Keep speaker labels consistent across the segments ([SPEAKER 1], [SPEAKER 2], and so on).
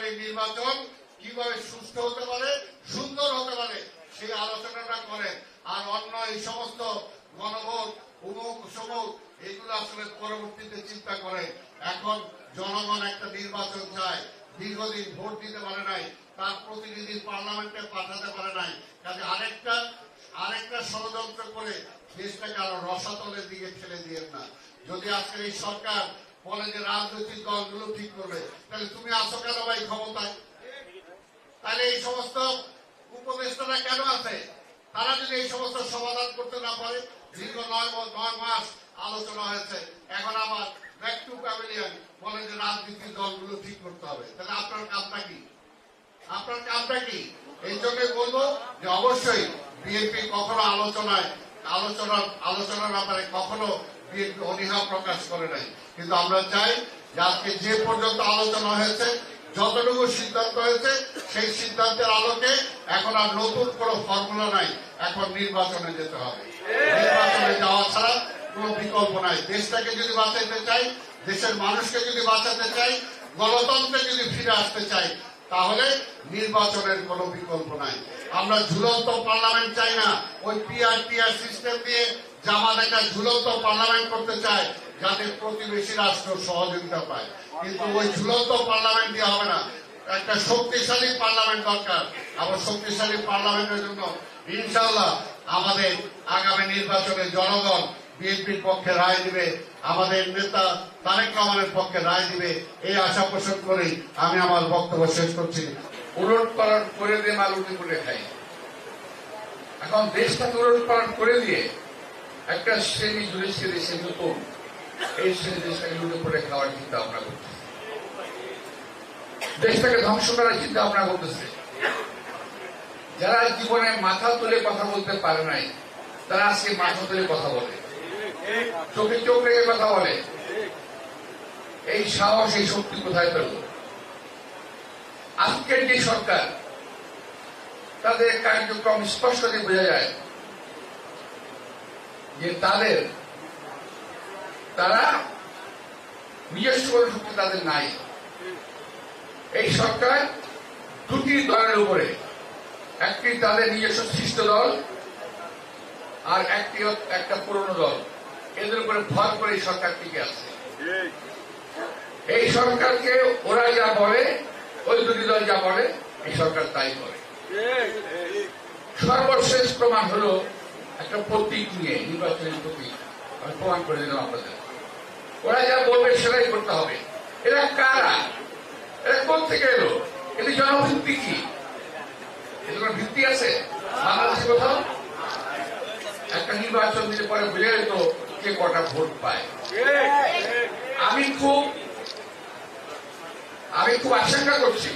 [SPEAKER 1] এই নির্বাচন কিভাবে সুষ্ঠু হতে পারে, সুন্দর হতে পারে, সেই আলোচনাটা করেন। আর অন্য এই সমস্ত গণভোট উমুক সমুক এগুলো আসলে পরবর্তীতে চিন্তা করে। এখন জনগণ একটা নির্বাচন চায়, দীর্ঘদিন ভোট দিতে পারে নাই, তার প্রতিনিধি পার্লামেন্টে পাঠাতে পারে নাই, কাজে আরেকটা ষড়যন্ত্র করে দেশটাকে আরো রসাতলের দিকে ঠেলে দিয়েন না। যদি আজকের এই সরকার বলে যে রাজনৈতিক দলগুলো ঠিক করবে, তাহলে তুমি আসো কেন ভাই ক্ষমতায়? তাহলে এই সমস্ত উপদেষ্টারা কেন আছে? তারা যদি এই সমস্ত সমাধান করতে না পারে, দীর্ঘ 9 মাস আলোচনা হয়েছে, এখন আবার ব্যাক টু প্যাভিলিয়ন বলে যে রাজনৈতিক দলগুলো ঠিক করতে হবে। তাহলে আপনার কামটা কি? আপনার কামটা কি? এই জন্য বলবো যে অবশ্যই বিএনপি কখনো আলোচনার ব্যাপারে কখনো বিএনপি অনীহা প্রকাশ করে নাই। কিন্তু আমরা চাই যে আজকে যে পর্যন্ত আলোচনা হয়েছে, যতটুকু সিদ্ধান্ত হয়েছে, সেই সিদ্ধান্তের আলোকে এখন আর নতুন কোনো ফর্মুলা নাই, এখন নির্বাচনে যেতে হবে। নির্বাচনে যাওয়া ছাড়া কোনো বিকল্প নাই। দেশটাকে যদি বাঁচাইতে চাই, দেশের মানুষকে যদি বাঁচাতে চাই, গণতন্ত্রে যদি ফিরে আসতে চাই, তাহলে নির্বাচনের কোনো বিকল্প নাই। আমরা ঝুলন্ত পার্লামেন্ট চাই না। ওই পিআর সিস্টেম দিয়ে জামাত একটা ঝুলন্ত পার্লামেন্ট করতে চায়, যাতে প্রতিবেশী রাষ্ট্র সহযোগিতা পায়। কিন্তু ওই ঝুলন্ত পার্লামেন্ট দিয়ে হবে না। একটা শক্তিশালী পার্লামেন্ট দরকার। আবার শক্তিশালী পার্লামেন্টের জন্য ইনশাআল্লাহ আমাদের আগামী নির্বাচনে জনগণ বিএনপির পক্ষে রায় দিবে, আমাদের নেতা তারেক রহমানের পক্ষে রায় দিবে, এই আশা পোষণ করেই আমি আমার বক্তব্য শেষ করছি।
[SPEAKER 2] উলট পালট করে দিয়ে মাল উঠে করে খাই। এখন দেশটাকে উলট পালট করে দিয়ে একটা শ্রেণী জুড়েছে দেশে নতুন, এই শ্রেণী দেশটাকে লুটে পড়ে খাওয়ার চিন্তা ভাবনা করতেছে, দেশটাকে ধ্বংস করার চিন্তা ভাবনা করতেছে। যারা জীবনে মাথা তুলে কথা বলতে পারে নাই, তারা আজকে মাথা তুলে কথা বলে, চোখে চোখ রেখে কথা বলে। এই সাহস, এই শক্তি কোথায় পেল? আজকের যে সরকার, তাদের কার্যক্রম স্পষ্টতই বোঝা যায় যে তারা নিজস্ব কোনো শক্তি তাদের নাই। এই সরকার দুটি দলের উপরে, একটি তাদের নিজস্ব সৃষ্ট দল, আর একটা পুরনো দল, এদের উপরে ভর করে এই সরকার টিকে আছে। এই সরকারকে ওরা যা বলে, ওই দুটি দল যা বলে, এই সরকার তাই করে। সর্বশেষ প্রমাণ হলো একটা প্রতীক নিয়ে, নির্বাচনের প্রতীক। আমি প্রমাণ করে দিলাম আপনাদের। ওরা যা বলবে সেটাই করতে হবে। এরা কারা? এরা কোথা থেকে এলো? এদের জনভিত্তি কি? এদের কোন ভিত্তি আছে বাংলাদেশে কোথাও? একটা নির্বাচন দিলে পরে বুঝে যেত কে কটা ভোট পায়। আমি খুব আশঙ্কা করছি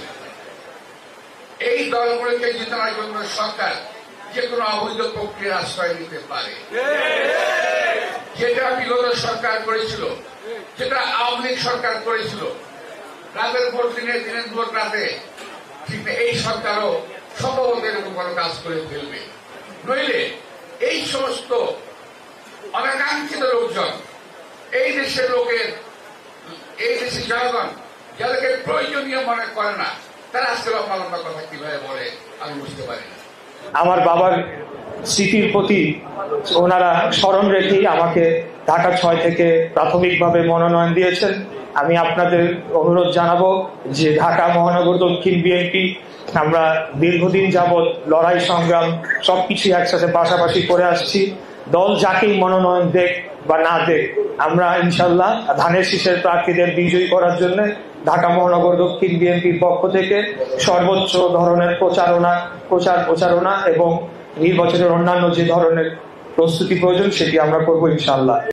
[SPEAKER 2] এই দলগুলোকে জেতানোর জন্য সরকার যে কোনো অবৈধ প্রক্রিয়ার আশ্রয় নিতে পারে। যেটা বিগত সরকার করেছিল, যেটা আওয়ামী লীগ সরকার করেছিল, রাতের ভোট দিনের ভোট রাতে, ঠিক এই সরকারও সম্ভবত এরকম কোনো কাজ করে ফেলবে। নইলে এই সমস্ত অনাকাঙ্ক্ষিত লোকজন, এই দেশের জনগণ যাদেরকে প্রয়োজনীয় মনে করে না, তারা আজকে লম্বা লম্বা কথা কিভাবে বলে আমি বুঝতে পারি না।
[SPEAKER 3] আমার বাবার স্মৃতির প্রতি ওনারা স্মরণ রেখেই আমাকে ঢাকা 6 থেকে প্রাথমিকভাবে মনোনয়ন দিয়েছেন। আমি আপনাদের অনুরোধ জানাবো যে ঢাকা মহানগর দক্ষিণ বিএনপি আমরা দীর্ঘদিন যাবৎ লড়াই সংগ্রাম সবকিছু একসাথে পাশাপাশি করে আসছি। দল যাকেই মনোনয়ন দেখ বা না দেখ, আমরা ইনশাল্লাহ ধানের শীষের প্রার্থীদের বিজয়ী করার জন্য ঢাকা মহানগর দক্ষিণ বিএনপির পক্ষ থেকে সর্বোচ্চ ধরনের প্রচারণা এবং নির্বাচনের অন্যান্য যে ধরনের প্রস্তুতি প্রয়োজন সেটি আমরা করবো ইনশাল্লাহ।